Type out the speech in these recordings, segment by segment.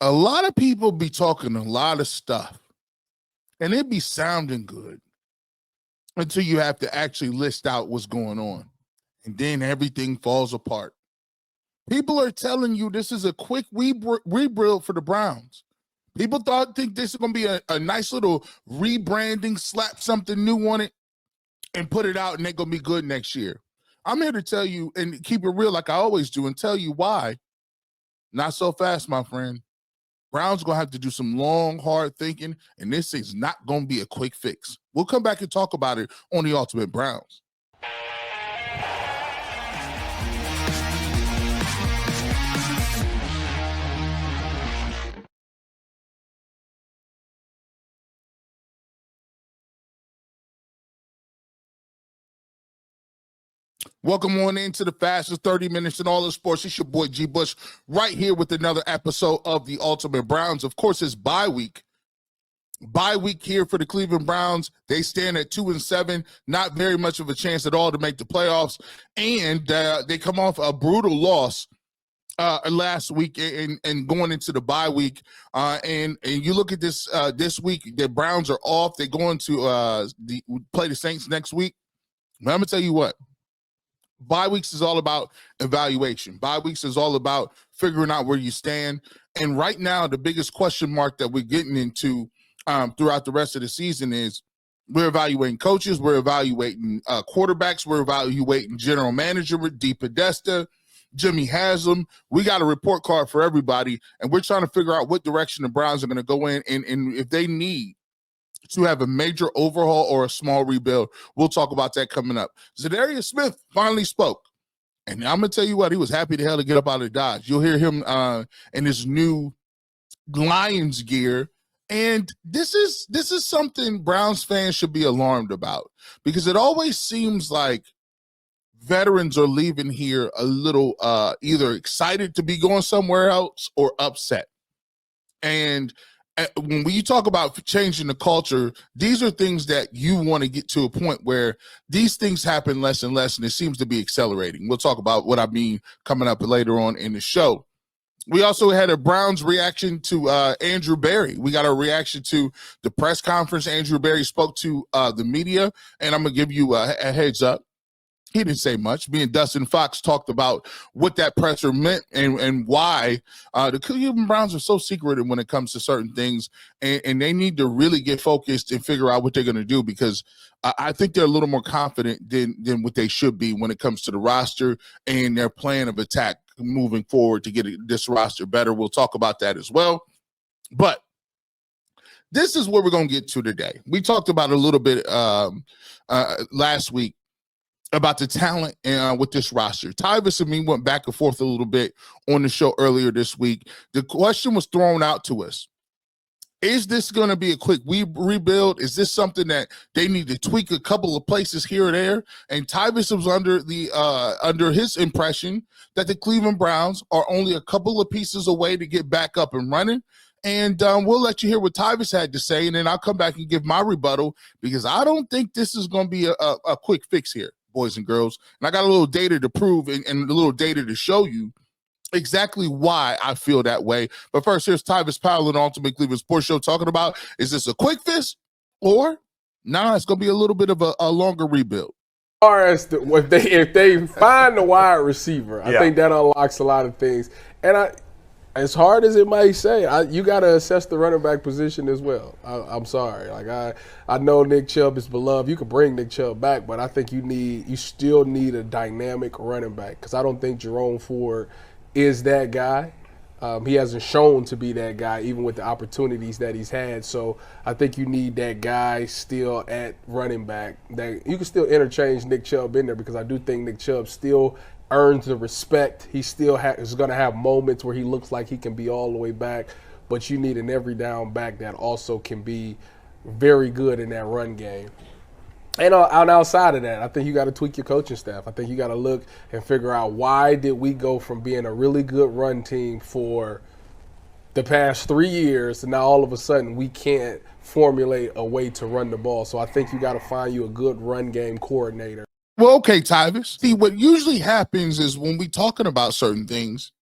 A lot of people be talking a lot of stuff, and it be sounding good until you have to actually list out what's going on. And then everything falls apart. People are telling you this is a quick rebuild for the Browns. People think this is going to be a nice little rebranding, slap something new on it, and put it out, and they're going to be good next year. I'm here to tell you and keep it real like I always do and tell you why. Not so fast, my friend. Browns going to have to do some long, hard thinking, and this is not going to be a quick fix. We'll come back and talk about it on the Ultimate Browns. Welcome on into the fastest 30 minutes in all of sports. It's your boy G. Bush right here with another episode of the Ultimate Browns. Of course, it's bye week. Bye week here for the Cleveland Browns. They stand at 2-7, not very much of a chance at all to make the playoffs. And they come off a brutal loss last week and going into the bye week. And you look at this this week, the Browns are off. They're going to play the Saints next week. But I'm going to tell you what. Bye weeks is all about evaluation. Bye weeks is all about figuring out where you stand. And right now, the biggest question mark that we're getting into throughout the rest of the season is we're evaluating coaches, we're evaluating quarterbacks, we're evaluating general manager D. Podesta, Jimmy Haslam. We got a report card for everybody, and we're trying to figure out what direction the Browns are going to go in and if they need to have a major overhaul or a small rebuild. We'll talk about that coming up. Za'Darius Smith finally spoke. And I'm going to tell you what, he was happy to hell to get up out of Dodge. You'll hear him in his new Lions gear. And this is something Browns fans should be alarmed about, because it always seems like veterans are leaving here a little either excited to be going somewhere else or upset. And when you talk about changing the culture, these are things that you want to get to a point where these things happen less and less, and it seems to be accelerating. We'll talk about what I mean coming up later on in the show. We also had a Browns reaction to Andrew Berry. We got a reaction to the press conference. Andrew Berry spoke to the media, and I'm going to give you a heads up. He didn't say much. Me and Dustin Fox talked about what that presser meant and why the Cleveland Browns are so secretive when it comes to certain things, and they need to really get focused and figure out what they're going to do, because I think they're a little more confident than what they should be when it comes to the roster and their plan of attack moving forward to get this roster better. We'll talk about that as well. But this is what we're going to get to today. We talked about a little bit last week about the talent with this roster. Tyvis and me went back and forth a little bit on the show earlier this week. The question was thrown out to us. Is this going to be a quick rebuild? Is this something that they need to tweak a couple of places here or there? And Tyvis was under his impression that the Cleveland Browns are only a couple of pieces away to get back up and running. And we'll let you hear what Tyvis had to say, and then I'll come back and give my rebuttal, because I don't think this is going to be a quick fix here, boys and girls. And I got a little data to prove and a little data to show you exactly why I feel that way. But first, here's Tyvis Powell in Ultimate Cleveland Sports Show talking about, is this a quick fix or it's going to be a little bit of a longer rebuild? If they find the wide receiver, I think that unlocks a lot of things. And as hard as it might say, you got to assess the running back position as well. I'm sorry. I know Nick Chubb is beloved. You can bring Nick Chubb back, but I think you still need a dynamic running back, because I don't think Jerome Ford is that guy. He hasn't shown to be that guy, even with the opportunities that he's had. So I think you need that guy still at running back. That you can still interchange Nick Chubb in there, because I do think Nick Chubb still earns the respect. He still is going to have moments where he looks like he can be all the way back, but you need an every down back that also can be very good in that run game. And outside of that, I think you got to tweak your coaching staff. I think you got to look and figure out, why did we go from being a really good run team for the past 3 years and now all of a sudden we can't formulate a way to run the ball. So I think you got to find you a good run game coordinator. Well, okay, Tyvis. See, what usually happens is when we're talking about certain things,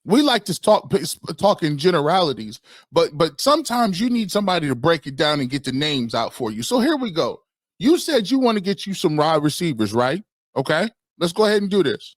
We like to talk in generalities, but sometimes you need somebody to break it down and get the names out for you. So here we go. You said you want to get you some wide receivers, right? Okay, let's go ahead and do this.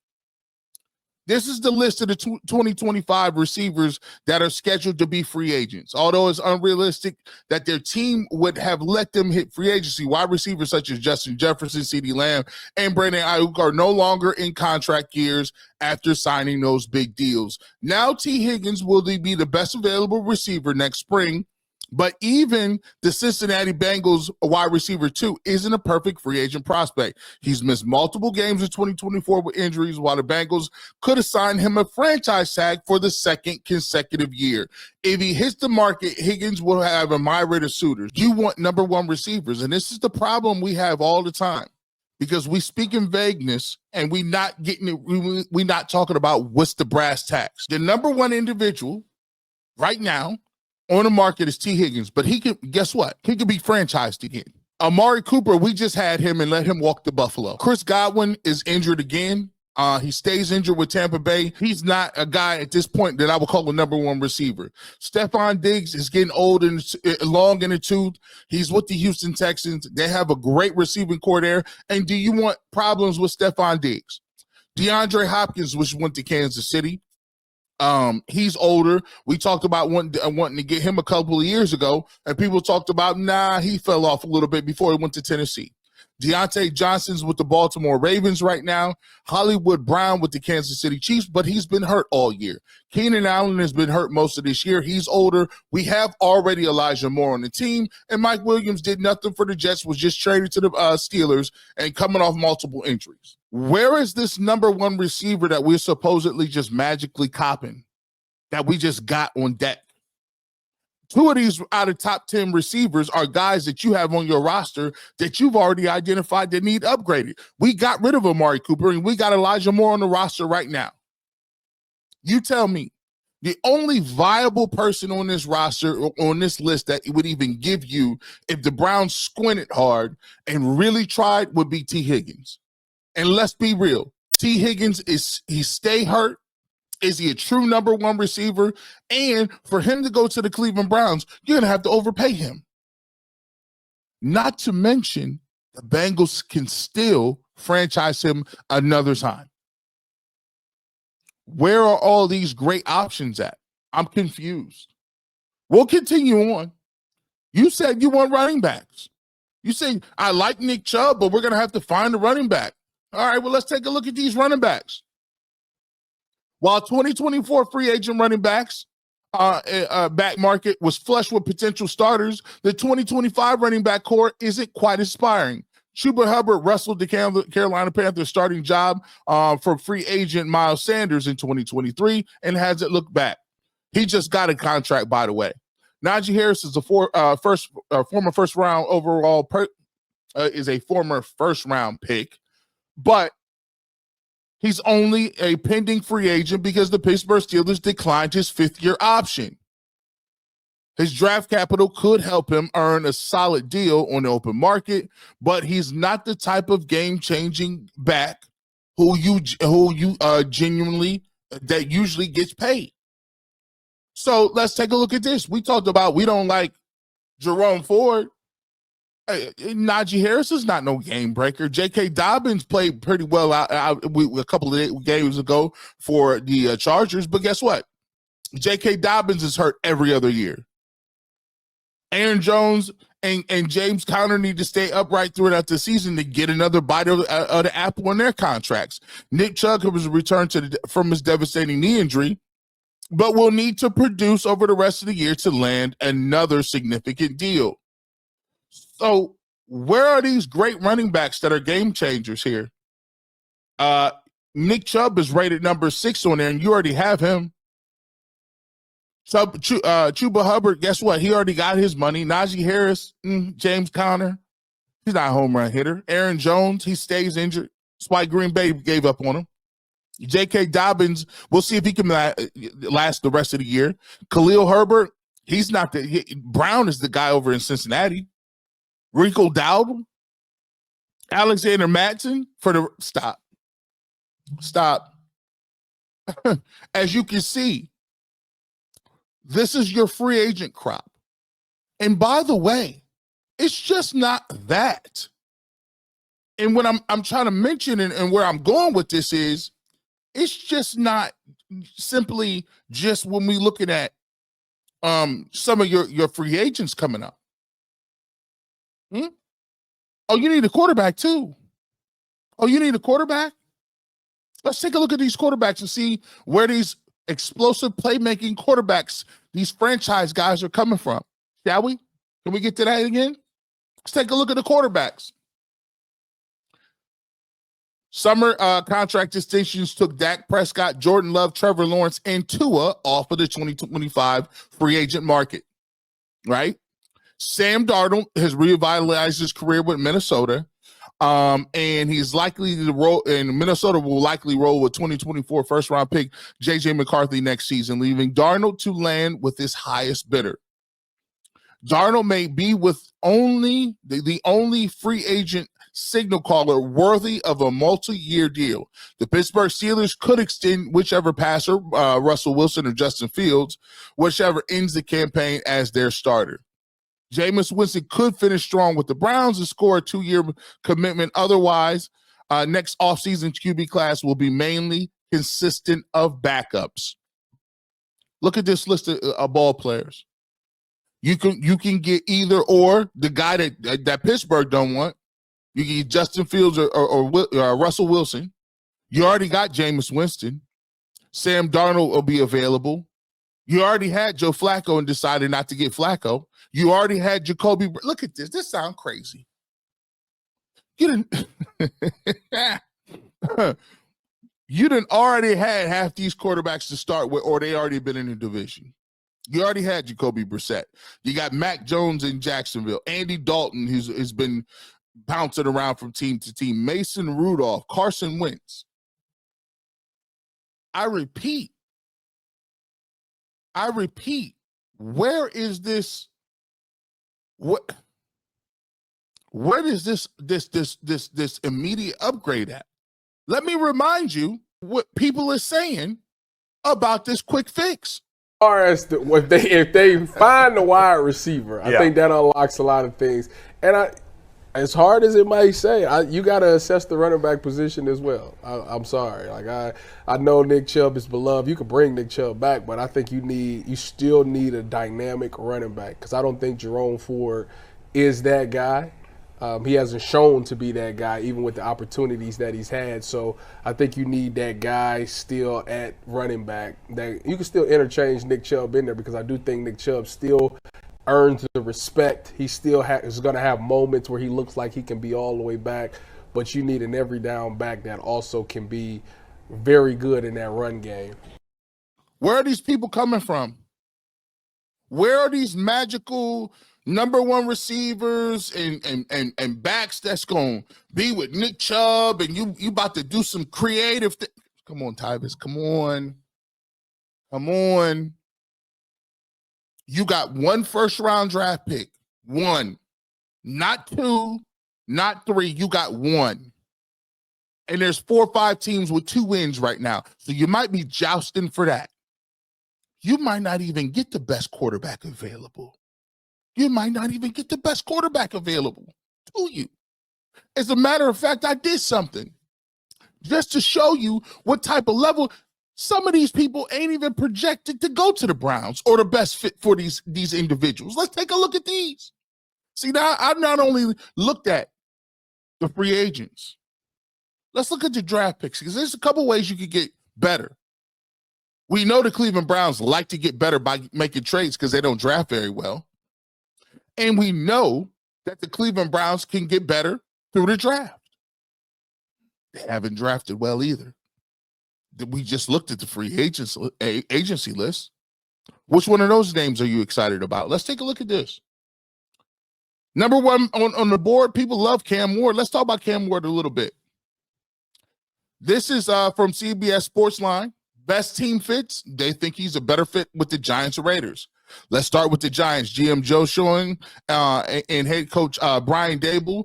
This is the list of the 2025 receivers that are scheduled to be free agents. Although it's unrealistic that their team would have let them hit free agency, wide receivers such as Justin Jefferson, CeeDee Lamb, and Brandon Ayuk are no longer in contract years after signing those big deals. Now T. Higgins will be the best available receiver next spring. But even the Cincinnati Bengals wide receiver 2 isn't a perfect free agent prospect. He's missed multiple games in 2024 with injuries, while the Bengals could assign him a franchise tag for the second consecutive year. If he hits the market, Higgins will have a myriad of suitors. You want number one receivers, and this is the problem we have all the time. Because we speak in vagueness and we not getting it, we not talking about what's the brass tacks. The number one individual right now on the market is T. Higgins, but he can, guess what? He could be franchised again. Amari Cooper, we just had him and let him walk to Buffalo. Chris Godwin is injured again. He stays injured with Tampa Bay. He's not a guy at this point that I would call a number one receiver. Stephon Diggs is getting old and long in the tooth. He's with the Houston Texans. They have a great receiving core there. And do you want problems with Stephon Diggs? DeAndre Hopkins, which went to Kansas City. He's older. We talked about wanting to get him a couple of years ago, and people talked about, he fell off a little bit before he went to Tennessee. Deontay Johnson's with the Baltimore Ravens right now. Hollywood Brown with the Kansas City Chiefs, but he's been hurt all year. Keenan Allen has been hurt most of this year. He's older. We have already Elijah Moore on the team, and Mike Williams did nothing for the Jets, was just traded to the Steelers and coming off multiple injuries. Where is this number one receiver that we're supposedly just magically copping, that we just got on deck? Two of these out of top 10 receivers are guys that you have on your roster that you've already identified that need upgraded. We got rid of Amari Cooper, and we got Elijah Moore on the roster right now. You tell me, the only viable person on this roster, on this list, that it would even give you if the Browns squinted hard and really tried would be T. Higgins. And let's be real, T. Higgins, he stay hurt? Is he a true number one receiver? And for him to go to the Cleveland Browns, you're going to have to overpay him. Not to mention, the Bengals can still franchise him another time. Where are all these great options at? I'm confused. We'll continue on. You said you want running backs. You say, I like Nick Chubb, but we're going to have to find a running back. All right, well, let's take a look at these running backs. While 2024 free agent running backs back market was flush with potential starters, the 2025 running back core isn't quite inspiring. Chuba Hubbard wrestled the Carolina Panthers starting job for free agent Miles Sanders in 2023 and hasn't looked back. He just got a contract, by the way. Najee Harris is a former first round overall is a former first round pick, but he's only a pending free agent because the Pittsburgh Steelers declined his fifth-year option. His draft capital could help him earn a solid deal on the open market, but he's not the type of game-changing back who genuinely that usually gets paid. So let's take a look at this. We talked about we don't like Jerome Ford. Najee Harris is not no game breaker. J.K. Dobbins played pretty well out a couple of games ago for the Chargers, but guess what? J.K. Dobbins is hurt every other year. Aaron Jones and James Conner need to stay upright throughout the season to get another bite of the apple on their contracts. Nick Chubb has returned from his devastating knee injury, but will need to produce over the rest of the year to land another significant deal. So where are these great running backs that are game changers here? Nick Chubb is rated number 6 on there, and you already have him. Chuba Hubbard, guess what? He already got his money. Najee Harris, James Conner, he's not a home run hitter. Aaron Jones, he stays injured. That's why Green Bay gave up on him. J.K. Dobbins, we'll see if he can last the rest of the year. Khalil Herbert, he's not Brown is the guy over in Cincinnati. Rico Dowdle, Alexander Mattison for the stop. as you can see, this is your free agent crop. And by the way, it's just not that. And what I'm trying to mention and where I'm going with this is, it's just not simply just when we looking at some of your free agents coming up. Oh, you need a quarterback too. Oh, you need a quarterback? Let's take a look at these quarterbacks and see where these explosive playmaking quarterbacks, these franchise guys, are coming from. Shall we? Can we get to that again? Let's take a look at the quarterbacks. Summer contract distinctions took Dak Prescott, Jordan Love, Trevor Lawrence, and Tua off of the 2025 free agent market, right? Sam Darnold has revitalized his career with Minnesota, and he's likely to roll, and Minnesota will likely roll with 2024 first-round pick J.J. McCarthy next season, leaving Darnold to land with his highest bidder. Darnold may be with only the only free agent signal caller worthy of a multi-year deal. The Pittsburgh Steelers could extend whichever passer, Russell Wilson or Justin Fields, whichever ends the campaign as their starter. Jameis Winston could finish strong with the Browns and score a 2-year commitment. Otherwise, next offseason QB class will be mainly consistent of backups. Look at this list of ball players. You can get either or. The guy that Pittsburgh don't want, you can get Justin Fields or Russell Wilson. You already got Jameis Winston. Sam Darnold will be available. You already had Joe Flacco and decided not to get Flacco. You already had Jacoby. Look at this. This sounds crazy. You didn't already had half these quarterbacks to start with, or they already been in the division. You already had Jacoby Brissett. You got Mac Jones in Jacksonville. Andy Dalton, who's been bouncing around from team to team. Mason Rudolph, Carson Wentz. I repeat, where is this? Where is this immediate upgrade at? Let me remind you what people are saying about this quick fix. If they find the wide receiver, I think that unlocks a lot of things. And as hard as it might say, you got to assess the running back position as well. I'm sorry. I know Nick Chubb is beloved. You could bring Nick Chubb back, but I think you still need a dynamic running back, because I don't think Jerome Ford is that guy. He hasn't shown to be that guy, even with the opportunities that he's had. So I think you need that guy still at running back. That you can still interchange Nick Chubb in there, because I do think Nick Chubb still earns the respect. He still is going to have moments where he looks like he can be all the way back, but you need an every down back that also can be very good in that run game. Where are these people coming from? Where are these magical number one receivers and backs that's going to be with Nick Chubb, and you about to do some creative thing? Come on, Tyvis. Come on. You got one first-round draft pick. One. Not two, not three. You got one. And there's 4 or 5 teams with 2 wins right now. So you might be jousting for that. You might not even get the best quarterback available. You might not even get the best quarterback available to you. As a matter of fact, I did something just to show you what type of level. Some of these people ain't even projected to go to the Browns or the best fit for these individuals. Let's take a look at these. See, now I've not only looked at the free agents. Let's look at the draft picks, because there's a couple ways you could get better. We know the Cleveland Browns like to get better by making trades because they don't draft very well. And we know that the Cleveland Browns can get better through the draft. They haven't drafted well either. We just looked at the free agency list. Which one of those names are you excited about? Let's take a look at this. Number one on the board, people love Cam Ward. Let's talk about Cam Ward a little bit. This is from CBS Sportsline. Best team fits. They think he's a better fit with the Giants or Raiders. Let's start with the Giants. GM Joe Schoen and head coach Brian Dable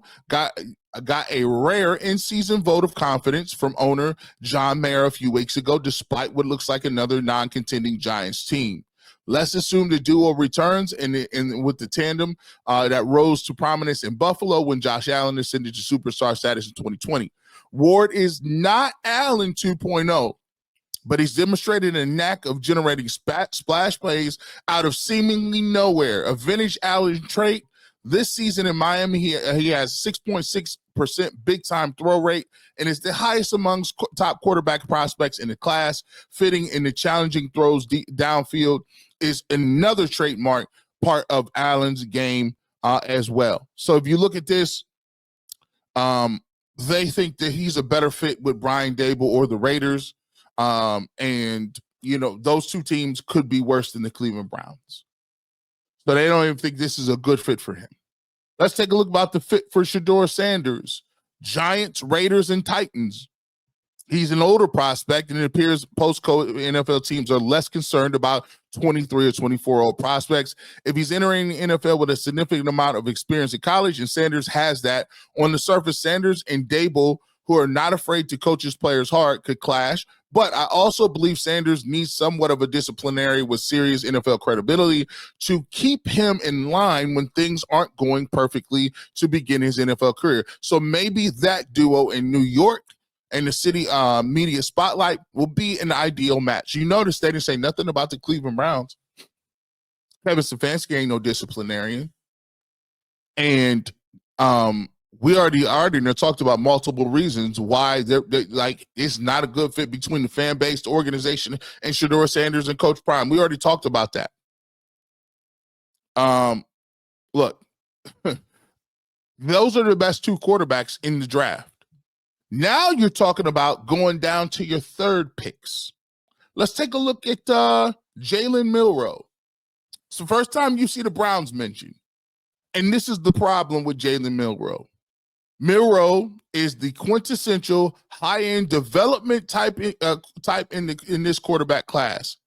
got a rare in-season vote of confidence from owner John Mayer a few weeks ago, despite what looks like another non-contending Giants team. Let's assume the duo returns and with the tandem that rose to prominence in Buffalo when Josh Allen ascended to superstar status in 2020. Ward is not Allen 2.0, but he's demonstrated a knack of generating splash plays out of seemingly nowhere. A vintage Allen trait. This season in Miami, he has 6.6% big-time throw rate and is the highest amongst top quarterback prospects in the class. Fitting in the challenging throws downfield is another trademark part of Allen's game as well. So if you look at this, they think that he's a better fit with Brian Daboll or the Raiders. And, you know, those two teams could be worse than the Cleveland Browns. So they don't even think this is a good fit for him. Let's take a look about the fit for Shedeur Sanders. Giants, Raiders, and Titans. He's an older prospect, and it appears post-COVID NFL teams are less concerned about 23 or 24-year-old prospects. If he's entering the NFL with a significant amount of experience in college, and Sanders has that, on the surface, Sanders and Daboll, who are not afraid to coach his players hard, could clash. But I also believe Sanders needs somewhat of a disciplinary with serious NFL credibility to keep him in line when things aren't going perfectly to begin his NFL career. So maybe that duo in New York and the city media spotlight will be an ideal match. You notice they didn't say nothing about the Cleveland Browns. Kevin Stefanski ain't no disciplinarian. And we already talked about multiple reasons why they're like it's not a good fit between the fan base, the organization, and Shedeur Sanders and Coach Prime. We already talked about that. Look, those are the best two quarterbacks in the draft. Now you're talking about going down to your third picks. Let's take a look at Jalen Milroe. It's the first time you see the Browns mentioned. And this is the problem with Jalen Milroe. Milroe is the quintessential high-end development type in this quarterback class.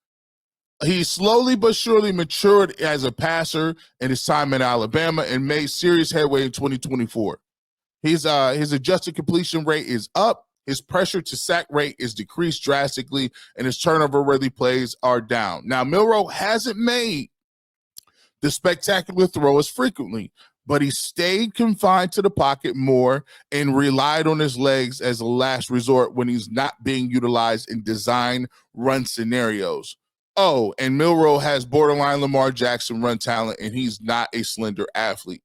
He slowly but surely matured as a passer in his time in Alabama and made serious headway in 2024. His adjusted completion rate is up, his pressure to sack rate is decreased drastically, and his turnover-worthy plays are down. Now, Milroe hasn't made the spectacular throws frequently, but he stayed confined to the pocket more and relied on his legs as a last resort when he's not being utilized in design run scenarios. Oh, and Milroe has borderline Lamar Jackson run talent, and he's not a slender athlete.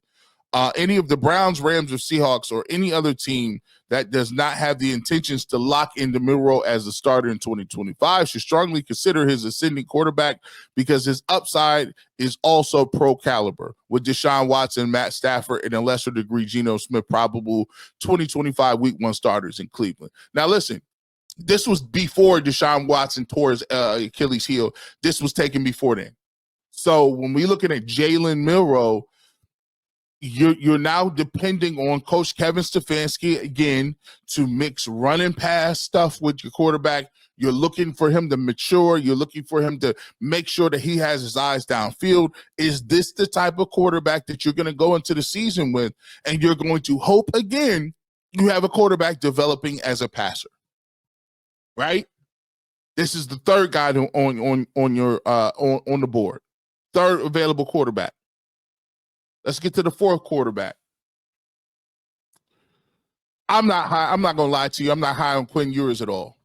Any of the Browns, Rams, or Seahawks, or any other team that does not have the intentions to lock into Milroe as a starter in 2025 should strongly consider his ascending quarterback because his upside is also pro caliber, with Deshaun Watson, Matt Stafford, and a lesser degree Geno Smith probable 2025 Week 1 starters in Cleveland. Now, listen, this was before Deshaun Watson tore his Achilles heel. This was taken before then. So when we're looking at Jalen Milroe, you're now depending on Coach Kevin Stefanski again to mix run and pass stuff with your quarterback. You're looking for him to mature. You're looking for him to make sure that he has his eyes downfield. Is this the type of quarterback that you're going to go into the season with? And you're going to hope again you have a quarterback developing as a passer, right? This is the third guy on your on the board, third available quarterback. Let's get to the fourth quarterback. I'm not high. I'm not going to lie to you. I'm not high on Quinn Ewers at all.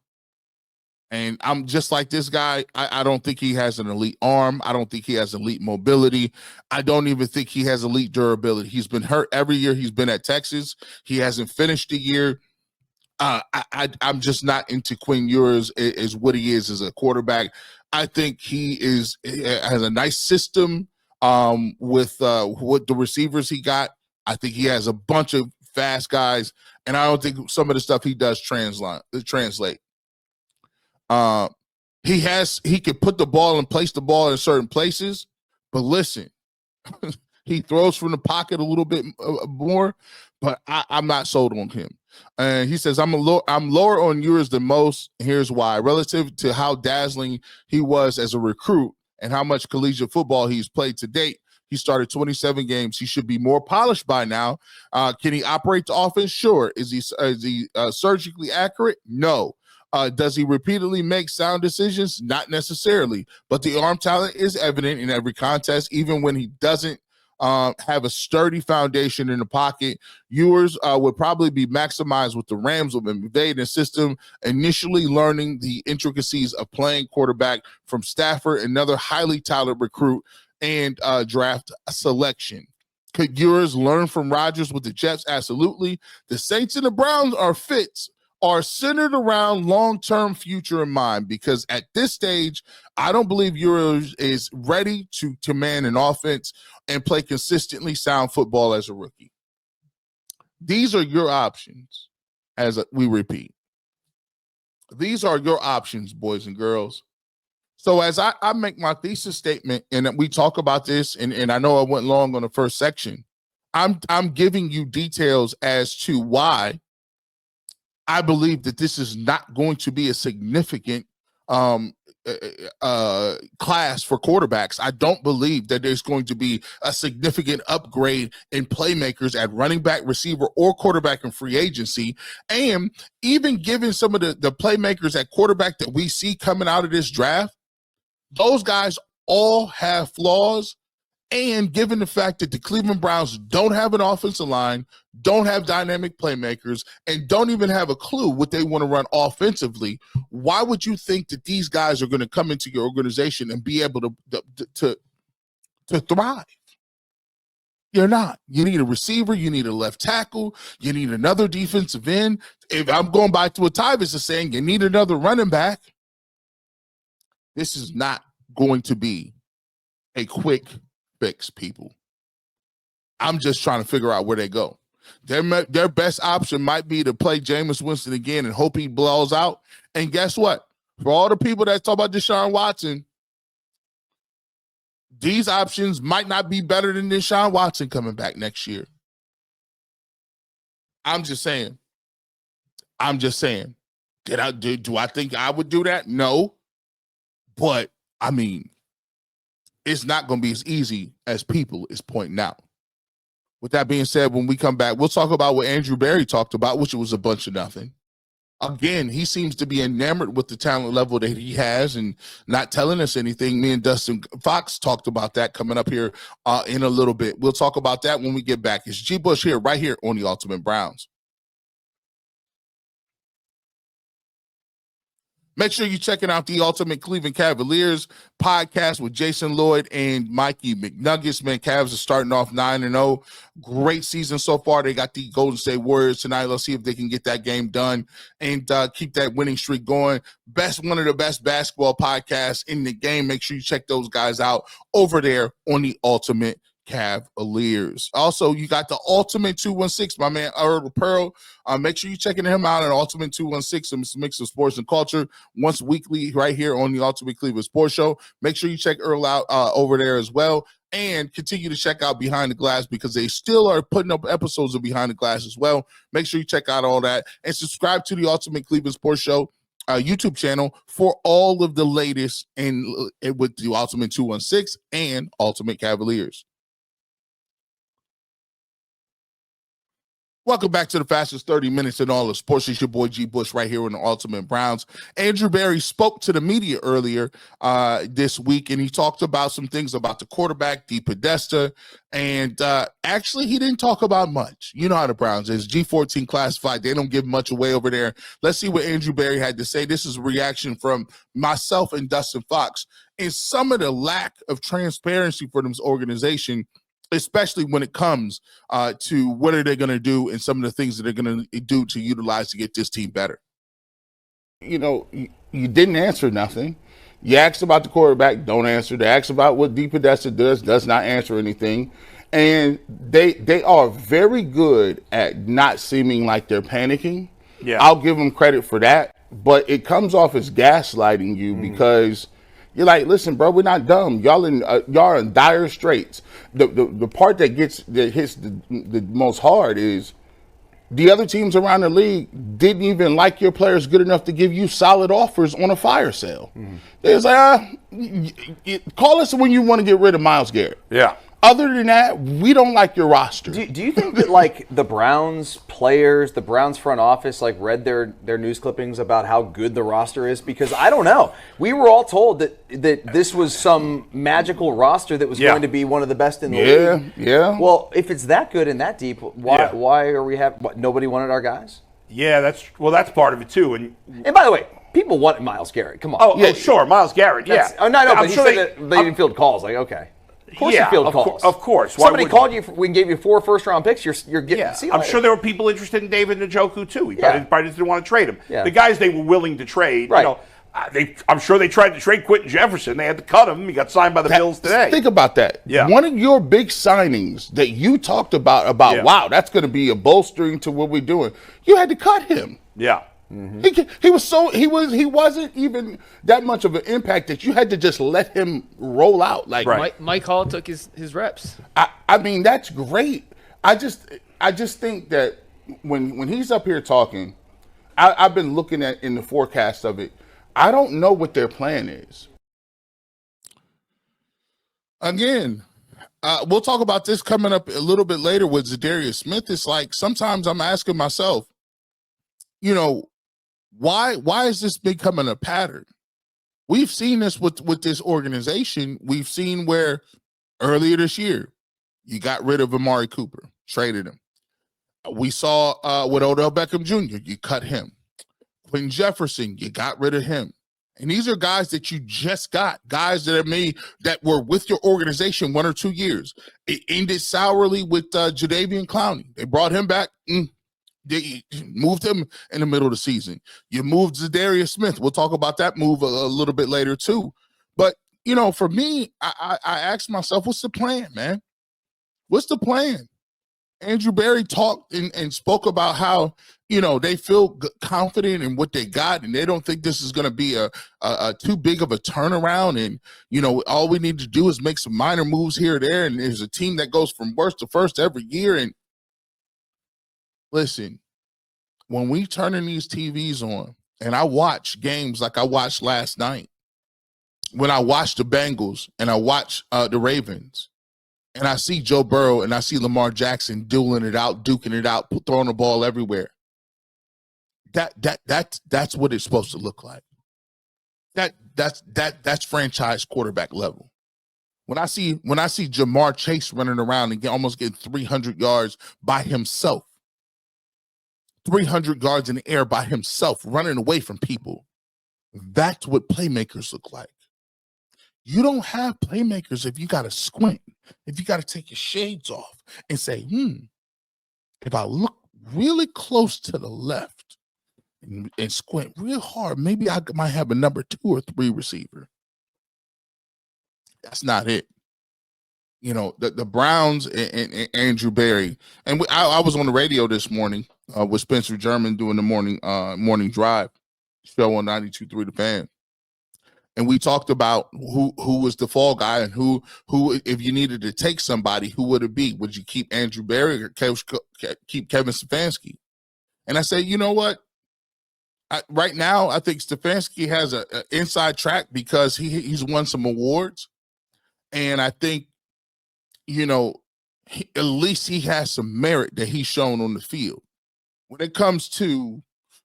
And I'm just like this guy. I don't think he has an elite arm. I don't think he has elite mobility. I don't even think he has elite durability. He's been hurt every year he's been at Texas. He hasn't finished the year. I'm just not into Quinn Ewers as what he is as a quarterback. I think he has a nice system. With the receivers he got, I think he has a bunch of fast guys, and I don't think some of the stuff he does translate. He could put the ball and place the ball in certain places, but listen, he throws from the pocket a little bit more, but I'm not sold on him. And he says, I'm lower on Ewers than most. Here's why. Relative to how dazzling he was as a recruit and how much collegiate football he's played to date, He started 27 games. He should be more polished by now. Can he operate the offense? Sure. Is he surgically accurate? No. Does he repeatedly make sound decisions? Not necessarily. But the arm talent is evident in every contest, even when he doesn't have a sturdy foundation in the pocket. Ewers would probably be maximized with the Rams with an invading system, initially learning the intricacies of playing quarterback from Stafford, another highly talented recruit and draft selection. Could Ewers learn from Rodgers with the Jets? Absolutely. The Saints and the Browns are centered around long-term future in mind, because at this stage, I don't believe Ewers is ready to command an offense and play consistently sound football as a rookie. These are your options, we repeat. These are your options, boys and girls. So as I make my thesis statement, and we talk about this, and I know I went long on the first section, I'm giving you details as to why I believe that this is not going to be a significant class for quarterbacks. I don't believe that there's going to be a significant upgrade in playmakers at running back, receiver, or quarterback in free agency. And even given some of the playmakers at quarterback that we see coming out of this draft, those guys all have flaws. And given the fact that the Cleveland Browns don't have an offensive line, don't have dynamic playmakers, and don't even have a clue what they want to run offensively, why would you think that these guys are going to come into your organization and be able to thrive? You're not. You need a receiver. You need a left tackle. You need another defensive end. If I'm going back to what Tyvis is saying, you need another running back. This is not going to be a quick fix, people. I'm just trying to figure out where they go. Their best option might be to play Jameis Winston again and hope he blows out. And guess what? For all the people that talk about Deshaun Watson, these options might not be better than Deshaun Watson coming back next year. I'm just saying. Do I think I would do that? No. But, I mean, it's not going to be as easy as people is pointing out. With that being said, when we come back, we'll talk about what Andrew Berry talked about, which was a bunch of nothing. Again, he seems to be enamored with the talent level that he has and not telling us anything. Me and Dustin Fox talked about that coming up here in a little bit. We'll talk about that when we get back. It's G. Bush here, right here on the Ultimate Browns. Make sure you're checking out the Ultimate Cleveland Cavaliers podcast with Jason Lloyd and Mikey McNuggets. Man, Cavs are starting off 9-0. Great season so far. They got the Golden State Warriors tonight. Let's see if they can get that game done and keep that winning streak going. One of the best basketball podcasts in the game. Make sure you check those guys out over there on the Ultimate Cavaliers. Also, you got the Ultimate 216, my man Earl Pearl. Make sure you're checking him out at Ultimate 216, a mix of sports and culture, once weekly right here on the Ultimate Cleveland Sports Show. Make sure you check Earl out over there as well, and continue to check out Behind the Glass, because they still are putting up episodes of Behind the Glass as well. Make sure you check out all that and subscribe to the Ultimate Cleveland Sports Show YouTube channel for all of the latest with the Ultimate 216 and Ultimate Cavaliers. Welcome back to the fastest 30 minutes in all of sports. It's your boy G. Bush right here on the Ultimate Browns. Andrew Berry spoke to the media earlier this week, and he talked about some things about the quarterback, the Podesta, and actually he didn't talk about much. You know how the Browns is. G14 classified. They don't give much away over there. Let's see what Andrew Berry had to say. This is a reaction from myself and Dustin Fox, and some of the lack of transparency for this organization, especially when it comes to what are they going to do and some of the things that they're going to do to utilize to get this team better. You know, you didn't answer nothing. You asked about the quarterback, don't answer. They asked about what D. Podesta does not answer anything. And they are very good at not seeming like they're panicking. Yeah, I'll give them credit for that. But it comes off as gaslighting you because you're like, listen, bro, we're not dumb. Y'all are in dire straits. The part that hits the most hard is the other teams around the league didn't even like your players good enough to give you solid offers on a fire sale. They was like, call us when you want to get rid of Myles Garrett. Yeah. Other than that, we don't like your roster. Do you think that like the Browns players, the Browns front office, like read their news clippings about how good the roster is? Because I don't know. We were all told that this was some magical roster that was going to be one of the best in the league. Yeah. Well, if it's that good and that deep, why are we nobody wanted our guys? Yeah, that's part of it too. And by the way, people want Myles Garrett. Come on. Oh, sure, Myles Garrett. Yeah. No, but I'm he sure said that they didn't field calls. Like, okay. Of course you field calls. Of course. Somebody called you. We gave you 4 first-round picks. You're getting. I'm sure there were people interested in David Njoku too. He probably didn't want to trade him. Yeah. The guys they were willing to trade, right. I'm sure they tried to trade Quentin Jefferson. They had to cut him. He got signed by the Bills today. Think about that. Yeah. One of your big signings that you talked about wow, that's going to be a bolstering to what we're doing. You had to cut him. Yeah. Mm-hmm. He wasn't even that much of an impact that you had to just let him roll out. Like Mike Hall took his reps. I mean, that's great. I just think that when he's up here talking, I've been looking at in the forecast of it. I don't know what their plan is. Again, we'll talk about this coming up a little bit later with Za'Darius Smith. It's like sometimes I'm asking myself, why is this becoming a pattern? We've seen this with this organization. We've seen where earlier this year you got rid of Amari Cooper, traded him. We saw with Odell Beckham Jr., you cut him. Quentin Jefferson, you got rid of him. And these are guys that you just got, guys that were with your organization 1 or 2 years. It ended sourly with Jadeveon Clowney. They brought him back. They moved him in the middle of the season. You moved Za'Darius Smith. We'll talk about that move a little bit later too. But, for me, I asked myself, what's the plan, man? What's the plan? Andrew Berry talked and spoke about how, they feel confident in what they got, and they don't think this is going to be a too big of a turnaround. And, all we need to do is make some minor moves here or there. And there's a team that goes from worst to first every year. And listen, when we turning these TVs on, and I watch games like I watched last night, when I watch the Bengals and I watch the Ravens, and I see Joe Burrow and I see Lamar Jackson duking it out, throwing the ball everywhere. That's what it's supposed to look like. That's franchise quarterback level. When I see Jamar Chase running around and almost getting 300 yards by himself, 300 yards in the air by himself, running away from people, that's what playmakers look like. You don't have playmakers if you got to squint, if you got to take your shades off and say, if I look really close to the left and squint real hard, maybe I might have a number 2 or 3 receiver. That's not it. The Browns and Andrew Berry, and I was on the radio this morning with Spencer German doing the morning drive show on 92.3 The Fan. And we talked about who was the fall guy and who if you needed to take somebody, who would it be? Would you keep Andrew Berry or keep Kevin Stefanski? And I said, you know what? Right now, I think Stefanski has an inside track because he's won some awards. And I think, at least he has some merit that he's shown on the field. When it comes to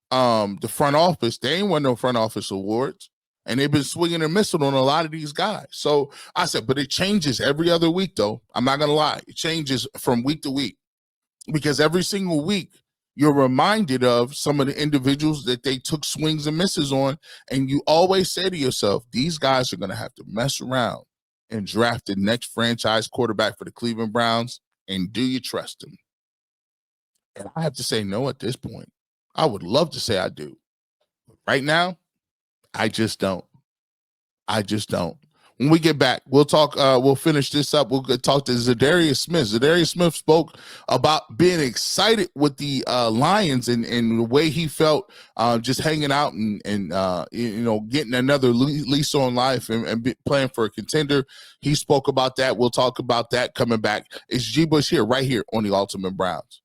the front office, they ain't won no front office awards. And they've been swinging and missing on a lot of these guys. So I said, but it changes every other week, though. I'm not going to lie. It changes from week to week because every single week you're reminded of some of the individuals that they took swings and misses on. And you always say to yourself, these guys are going to have to mess around and draft the next franchise quarterback for the Cleveland Browns. And do you trust him? And I have to say no at this point. I would love to say I do. But right now, I just don't. When we get back, we'll talk. We'll finish this up. We'll talk to Za'Darius Smith. Za'Darius Smith spoke about being excited with the Lions and the way he felt just hanging out and getting another lease on life and playing for a contender. He spoke about that. We'll talk about that coming back. It's G. Bush here, right here on the Ultimate Browns.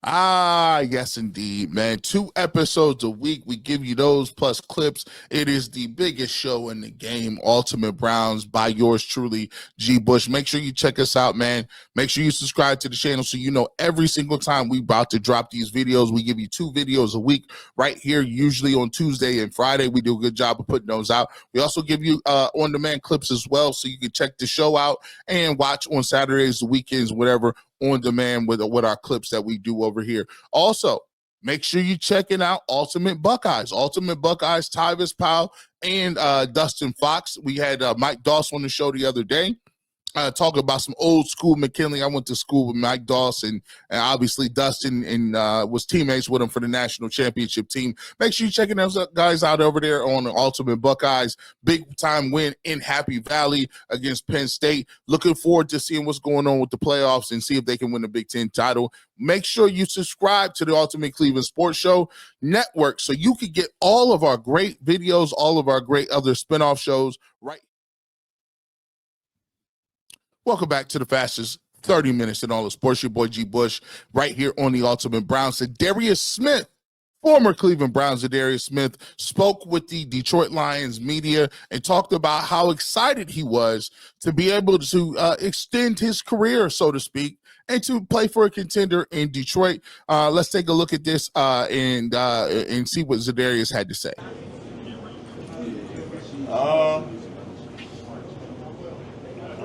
Ah, yes, indeed, man. 2 episodes a week. We give you those plus clips. It is the biggest show in the game, Ultimate Browns, by yours truly, G. Bush. Make sure you check us out, man. Make sure you subscribe to the channel so you know every single time we about to drop these videos. We give you 2 videos a week right here, usually on Tuesday and Friday. We do a good job of putting those out. We also give you on-demand clips as well, so you can check the show out and watch on Saturdays, the weekends, whatever, on demand with our clips that we do over here. Also, make sure you're checking out Ultimate Buckeyes. Ultimate Buckeyes, Tyvis Powell and Dustin Fox. We had Mike Doss on the show the other day. Talking about some old school McKinley. I went to school with Mike Dawson and obviously Dustin and was teammates with him for the national championship team. Make sure you're checking those guys out over there on the Ultimate Buckeyes. Big time win in Happy Valley against Penn State. Looking forward to seeing what's going on with the playoffs and see if they can win the Big Ten title. Make sure you subscribe to the Ultimate Cleveland Sports Show Network so you can get all of our great videos, all of our great other spinoff shows right. Welcome back to the fastest 30 minutes in all of sports. Your boy G. Bush right here on the Ultimate Browns. Za'Darius Smith, former Cleveland Browns Za'Darius Smith, spoke with the Detroit Lions media and talked about how excited he was to be able to extend his career, so to speak, and to play for a contender in Detroit. Let's take a look at this and see what Za'Darius had to say.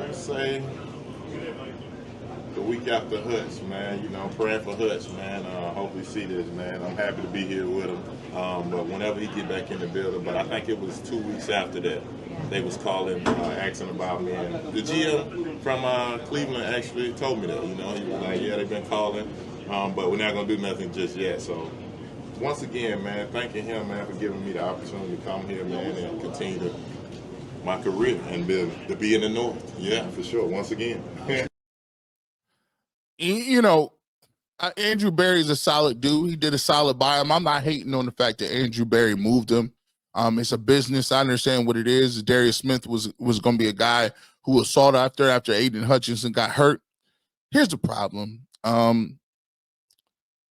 I'd say the week after Hutch, man, praying for Hutch, man. Hopefully see this, man. I'm happy to be here with him. But whenever he get back in the building, but I think it was 2 weeks after that, they was calling, asking about me. And the GM from Cleveland actually told me that, he was like, yeah, they've been calling, but we're not going to do nothing just yet. So once again, man, thanking him, man, for giving me the opportunity to come here, man, and continue my career and to be in the North. Yeah, for sure. Once again. Andrew Berry's a solid dude. He did a solid by him. I'm not hating on the fact that Andrew Berry moved him. It's a business. I understand what it is. Darius Smith was going to be a guy who was sought after Aiden Hutchinson got hurt. Here's the problem.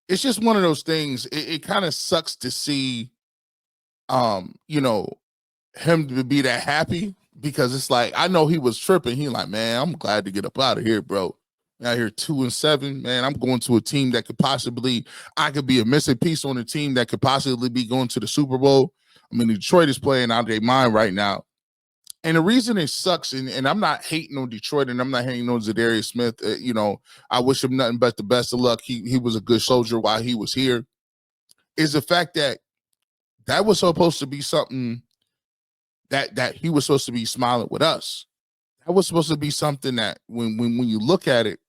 It's just one of those things. It kind of sucks to see, him to be that happy, because it's like, I know he was tripping. He like, man, I'm glad to get up out of here, bro. Out here 2-7, man. I'm going to a team that I could be a missing piece on a team that could possibly be going to the Super Bowl. I mean, Detroit is playing out of their mind right now. And the reason it sucks, and I'm not hating on Detroit and I'm not hating on Za'Darius Smith, I wish him nothing but the best of luck. He was a good soldier while he was here, is the fact that was supposed to be something that he was supposed to be smiling with us. That was supposed to be something that when you look at it,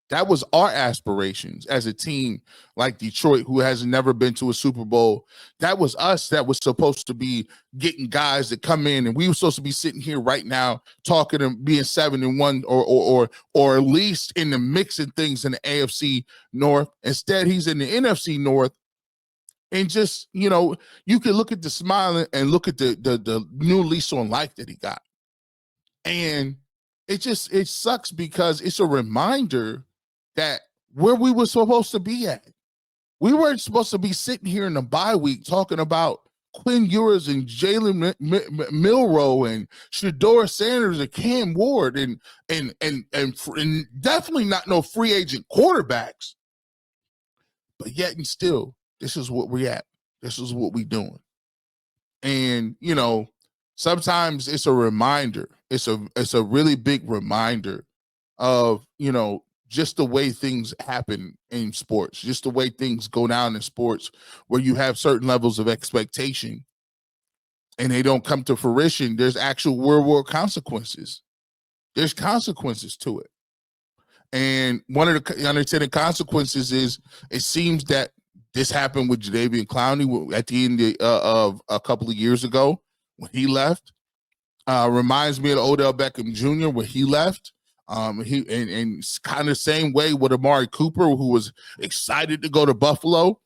that was our aspirations as a team like Detroit, who has never been to a Super Bowl. That was us that was supposed to be getting guys that come in, and we were supposed to be sitting here right now talking and being 7-1 or at least in the mix of things in the AFC North. Instead, he's in the NFC North. And just, you can look at the smile and look at the new lease on life that he got. And it sucks because it's a reminder that where we were supposed to be at. We weren't supposed to be sitting here in the bye week talking about Quinn Ewers and Jalen Milroe and Shador Sanders and Cam Ward and definitely not no free agent quarterbacks. But yet and still, this is what we at. This is what we doing. And, sometimes it's a reminder. It's a really big reminder of, just the way things happen in sports, just the way things go down in sports, where you have certain levels of expectation and they don't come to fruition. There's actual real-world consequences. There's consequences to it. And one of the unintended consequences is, it seems that this happened with Jadeveon Clowney at the end of a couple of years ago when he left. Reminds me of Odell Beckham Jr. when he left. He kind of same way with Amari Cooper, who was excited to go to Buffalo.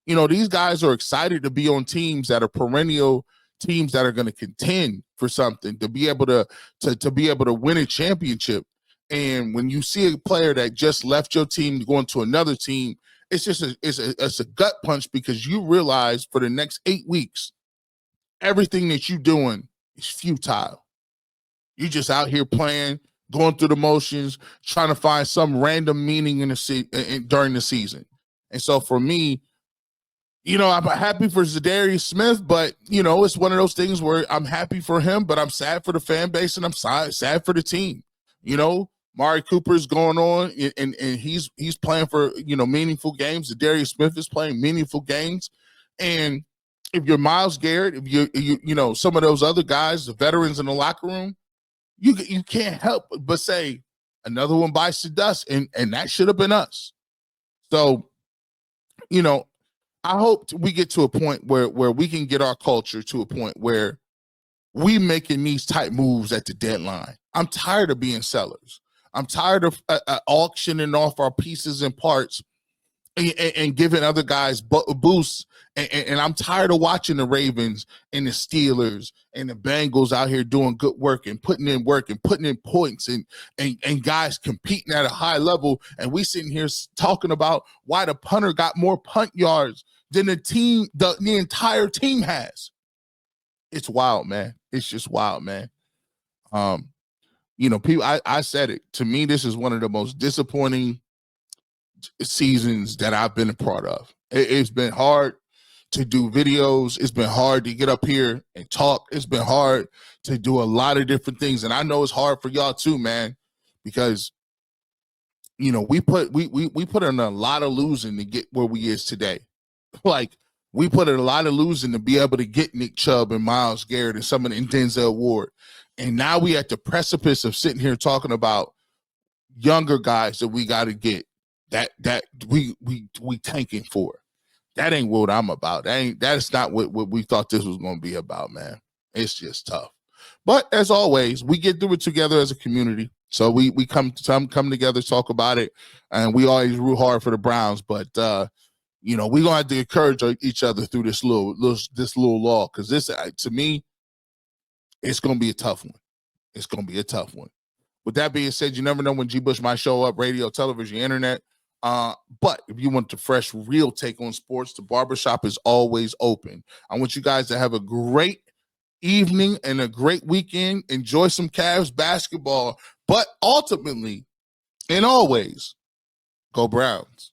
These guys are excited to be on teams that are perennial teams that are going to contend for something, to be able to win a championship. And when you see a player that just left your team going to another team it's just it's a gut punch because you realize for the next 8 weeks, everything that you're doing is futile. You just out here playing, going through the motions, trying to find some random meaning during the season. And so for me, I'm happy for Za'Darius Smith, but it's one of those things where I'm happy for him, but I'm sad for the fan base and I'm sad for the team. Mari Cooper's going on and he's playing for meaningful games. Za'Darius Smith is playing meaningful games, and if you're Myles Garrett, if you some of those other guys, the veterans in the locker room, you can't help but say another one bites the dust, and that should have been us. So, I hope we get to a point where we can get our culture to a point where we making these type moves at the deadline. I'm tired of being sellers. I'm tired of auctioning off our pieces and parts and giving other guys boosts. And I'm tired of watching the Ravens and the Steelers and the Bengals out here doing good work and putting in points and guys competing at a high level. And we sitting here talking about why the punter got more punt yards than the entire team has. It's wild, man. It's just wild, man. People, I said it. To me, this is one of the most disappointing seasons that I've been a part of. It's been hard to do videos. It's been hard to get up here and talk. It's been hard to do a lot of different things. And I know it's hard for y'all too, man, because we put in a lot of losing to get where we is today. Like, we put in a lot of losing to be able to get Nick Chubb and Myles Garrett and Denzel Ward. And now we at the precipice of sitting here talking about younger guys that we got to get that we tanking for. That ain't what I'm about. That's not what we thought this was going to be about, man. It's just tough. But as always, we get through it together as a community. So we come together, talk about it, and we always root hard for the Browns. But we're gonna have to encourage each other through this little law, because this, to me, it's gonna be a tough one. It's gonna be a tough one. With that being said, you never know when G. Bush might show up, radio, television, internet. But if you want the fresh, real take on sports, the barbershop is always open. I want you guys to have a great evening and a great weekend. Enjoy some Cavs basketball, but ultimately and always, go Browns.